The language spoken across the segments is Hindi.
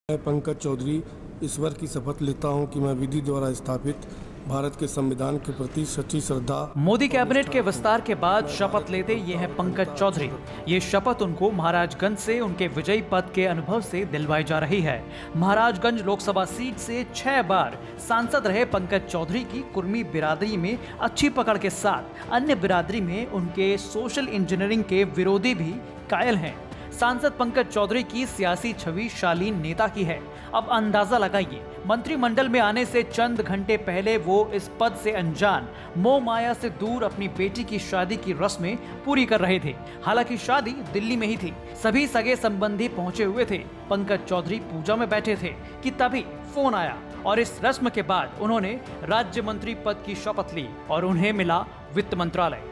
मैं पंकज चौधरी ईश्वर की शपथ लेता हूं कि मैं विधि द्वारा स्थापित भारत के संविधान के प्रति सच्ची श्रद्धा। मोदी कैबिनेट के विस्तार के बाद शपथ लेते ये हैं पंकज चौधरी। ये शपथ उनको महाराजगंज से उनके विजयी पद के अनुभव से दिलवाई जा रही है। महाराजगंज लोकसभा सीट से 6 बार सांसद रहे पंकज चौधरी की कुर्मी बिरादरी में अच्छी पकड़ के साथ अन्य बिरादरी में उनके सोशल इंजीनियरिंग के विरोधी भी कायल हैं। सांसद पंकज चौधरी की सियासी छवि शालीन नेता की है। अब अंदाजा लगाइए, मंत्रिमंडल में आने से चंद घंटे पहले वो इस पद से अनजान, मोह माया से दूर अपनी बेटी की शादी की रस्में पूरी कर रहे थे। हालांकि शादी दिल्ली में ही थी, सभी सगे संबंधी पहुंचे हुए थे। पंकज चौधरी पूजा में बैठे थे कि तभी फोन आया और इस रस्म के बाद उन्होंने राज्य मंत्री पद की शपथ ली और उन्हें मिला वित्त मंत्रालय।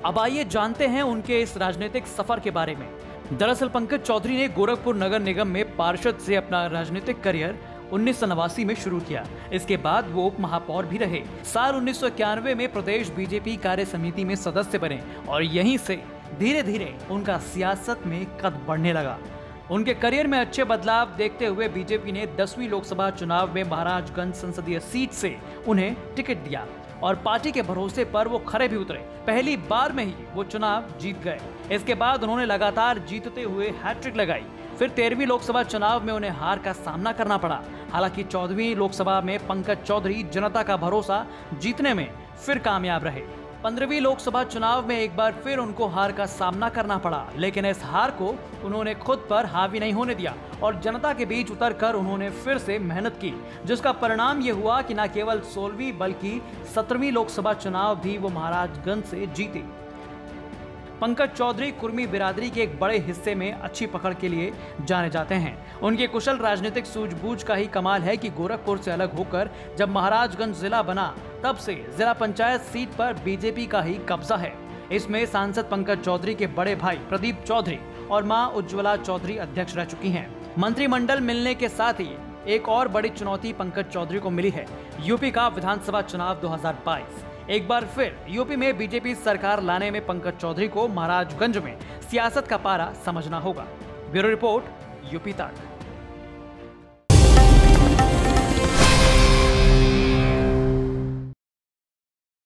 अब आइए जानते हैं उनके इस राजनीतिक सफर के बारे में। दरअसल पंकज चौधरी ने गोरखपुर नगर निगम में पार्षद से अपना राजनीतिक करियर 1989 में शुरू किया। इसके बाद वो उप महापौर भी रहे। साल 1991 में प्रदेश बीजेपी कार्य समिति में सदस्य बने और यहीं से धीरे धीरे उनका सियासत में कद बढ़ने लगा। उनके करियर में अच्छे बदलाव देखते हुए बीजेपी ने 10वीं लोकसभा चुनाव में महाराजगंज संसदीय सीट से उन्हें टिकट दिया और पार्टी के भरोसे पर वो खरे भी उतरे। पहली बार में ही वो चुनाव जीत गए। इसके बाद उन्होंने लगातार जीतते हुए हैट्रिक लगाई। फिर 13वीं लोकसभा चुनाव में उन्हें हार का सामना करना पड़ा। हालांकि 14वीं लोकसभा में पंकज चौधरी जनता का भरोसा जीतने में फिर कामयाब रहे। 15वीं लोकसभा चुनाव में एक बार फिर उनको हार का सामना करना पड़ा, लेकिन इस हार को उन्होंने खुद पर हावी नहीं होने दिया और जनता के बीच उतरकर उन्होंने फिर से मेहनत की, जिसका परिणाम ये हुआ कि न केवल 16वीं बल्कि 17वीं लोकसभा चुनाव भी वो महाराजगंज से जीते। पंकज चौधरी कुर्मी बिरादरी के एक बड़े हिस्से में अच्छी पकड़ के लिए जाने जाते हैं। उनके कुशल राजनीतिक सूझबूझ का ही कमाल है कि गोरखपुर से अलग होकर जब महाराजगंज जिला बना तब से जिला पंचायत सीट पर बीजेपी का ही कब्जा है। इसमें सांसद पंकज चौधरी के बड़े भाई प्रदीप चौधरी और मां उज्ज्वला चौधरी अध्यक्ष रह चुकी हैं। मंत्रिमंडल मिलने के साथ ही एक और बड़ी चुनौती पंकज चौधरी को मिली है, यूपी का विधानसभा चुनाव 2022। एक बार फिर यूपी में बीजेपी सरकार लाने में पंकज चौधरी को महाराजगंज में सियासत का पारा समझना होगा। ब्यूरो रिपोर्ट, यूपी तक।